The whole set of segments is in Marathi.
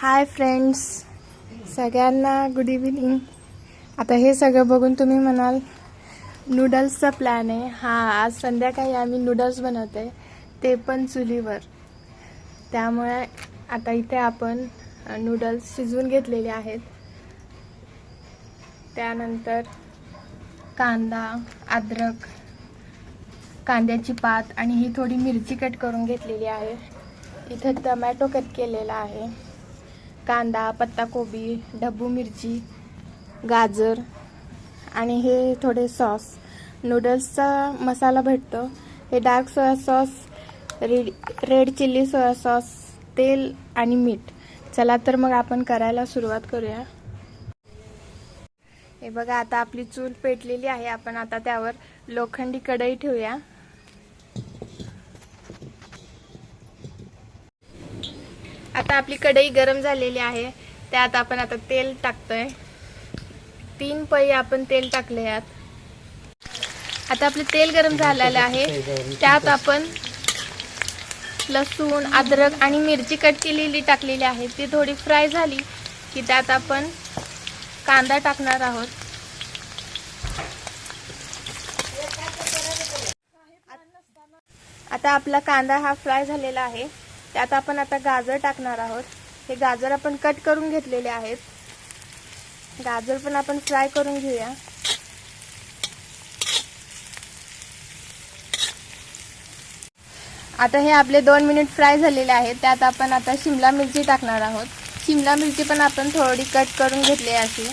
हाय फ्रेंड्स, सगळ्यांना गुड इव्हिनिंग. आता हे सगळं बघून तुम्ही म्हणाल नूडल्सचा प्लॅन आहे. आज संध्याकाळी आम्ही नूडल्स बनवते, ते पण चुलीवर. त्यामुळे आता इथे आपण नूडल्स शिजवून घेतलेले आहेत. त्यानंतर कांदा, अद्रक, कांद्याची पात आणि ही थोडी मिरची कट करून घेतलेली आहे. इथे टोमॅटो कट केलेला आहे, कांदा, पत्ताकोबी, ढब्बू मिरची, गाजर आणि हे थोडे सॉस. नूडल्सचा मसाला भेटतो, हे dark soya sauce, red chilli soya sauce, तेल आणि मीठ. चला तर मग आपण करायला सुरुवात करूया. हे बघा, आता आपली चूल पेटलेली आहे. आपण आता त्यावर लोखंडी कढई ठेवूया. आता आपली कढई गरम झालेली आहे. त्यात आपण आता तेल टाकतोय. 3 पळी आपण तेल टाकले यात. आता आपले तेल गरम झालेले आहे. त्यात आपण लसूण, अद्रक आणि मिरची कट केलेली टाकलेली आहे. ती थोडी फ्राय झाली की त्यात आपण कांदा टाकणार आहोत. आता आपला कांदा हा फ्राय झालेला आहे. त्यात आपण आता गाजर टाकणार आहोत. हे गाजर आपण कट करून घेतलेले आहेत. गाजर पण आपण फ्राय करून घेऊया. आता हे आपले 2 मिनिट फ्राय झालेले आहेत. त्यात आपण आता शिमला मिरची टाकणार आहोत. शिमला मिरची पण आपण थोडी कट करून घेतली अशी.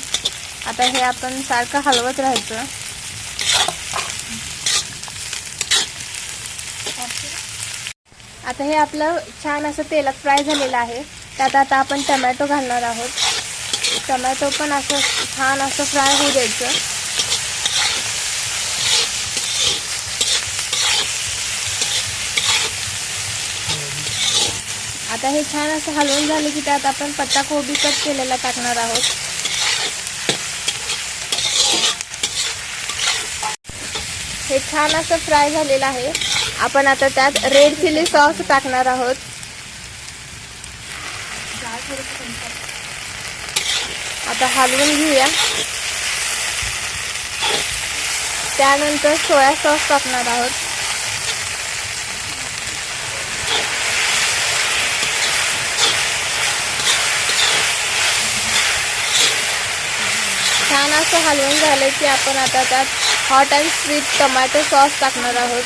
आता हे आपण सारखं हलवत राहायचं. आता हे आपलं छान असं तेलात फ्राय झालेलं आहे. त्यात आता आपण टोमॅटो घालणार आहोत. टोमॅटो पण असं छान असं फ्राय होऊ द्यायचं. आता हे छान असं हलवून झाले की त्यात आपण पत्ताकोबी कट केलेला टाकणार आहोत. हे छान असं फ्राय झालेलं आहे. आपण आता त्यात रेड चिली सॉस टाकणार आहोत. आता हलवून घेऊया. त्यानंतर सोया सॉस टाकणार आहोत. छान असं हलवून झालं की आपण आता त्यात hot and sweet tomato sauce टाकणार आहोत.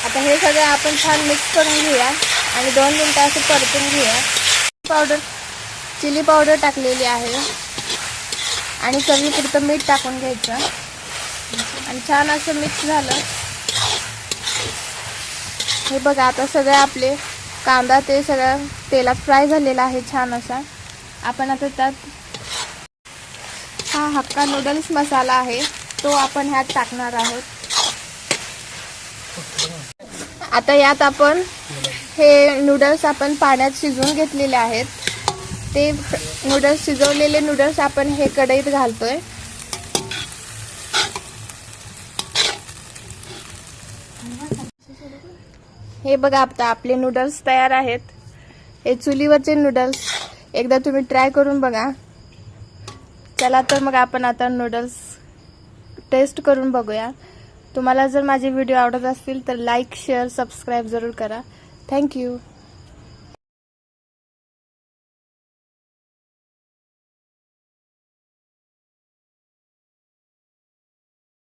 आता हे सगळं आपण छान मिक्स करून घेऊया आणि 2 मिनिटं असं परतून घेऊया. चिली पावडर टाकलेली आहे आणि चवीपुरतं मीठ टाकून घ्यायचं आणि छान असं मिक्स झालं. हे बघा, आता सगळे आपले कांदा ते सगळं तेलात फ्राय झालेला आहे छान असा. आपण आता त्यात हा हक्का नूडल्स मसाला आहे, तो आपण ह्यात टाकणार आहोत. आता यात आपण हे नूडल्स आपण पाण्यात शिजवून घेतलेले आहेत. ते नूडल्स, शिजवलेले नूडल्स आपण हे कढईत घालतोय. हे बघा, आता आपले नूडल्स तयार आहेत. हे चुलीवरचे नूडल्स एकदा तुम्ही ट्राय करून बघा. चला तर मग आपण आता नूडल्स टेस्ट करून बघूया. तुम्हाला जर माझे व्हिडिओ आवडत असतील तर लाईक, शेअर, सबस्क्राईब जरूर करा. थँक्यू.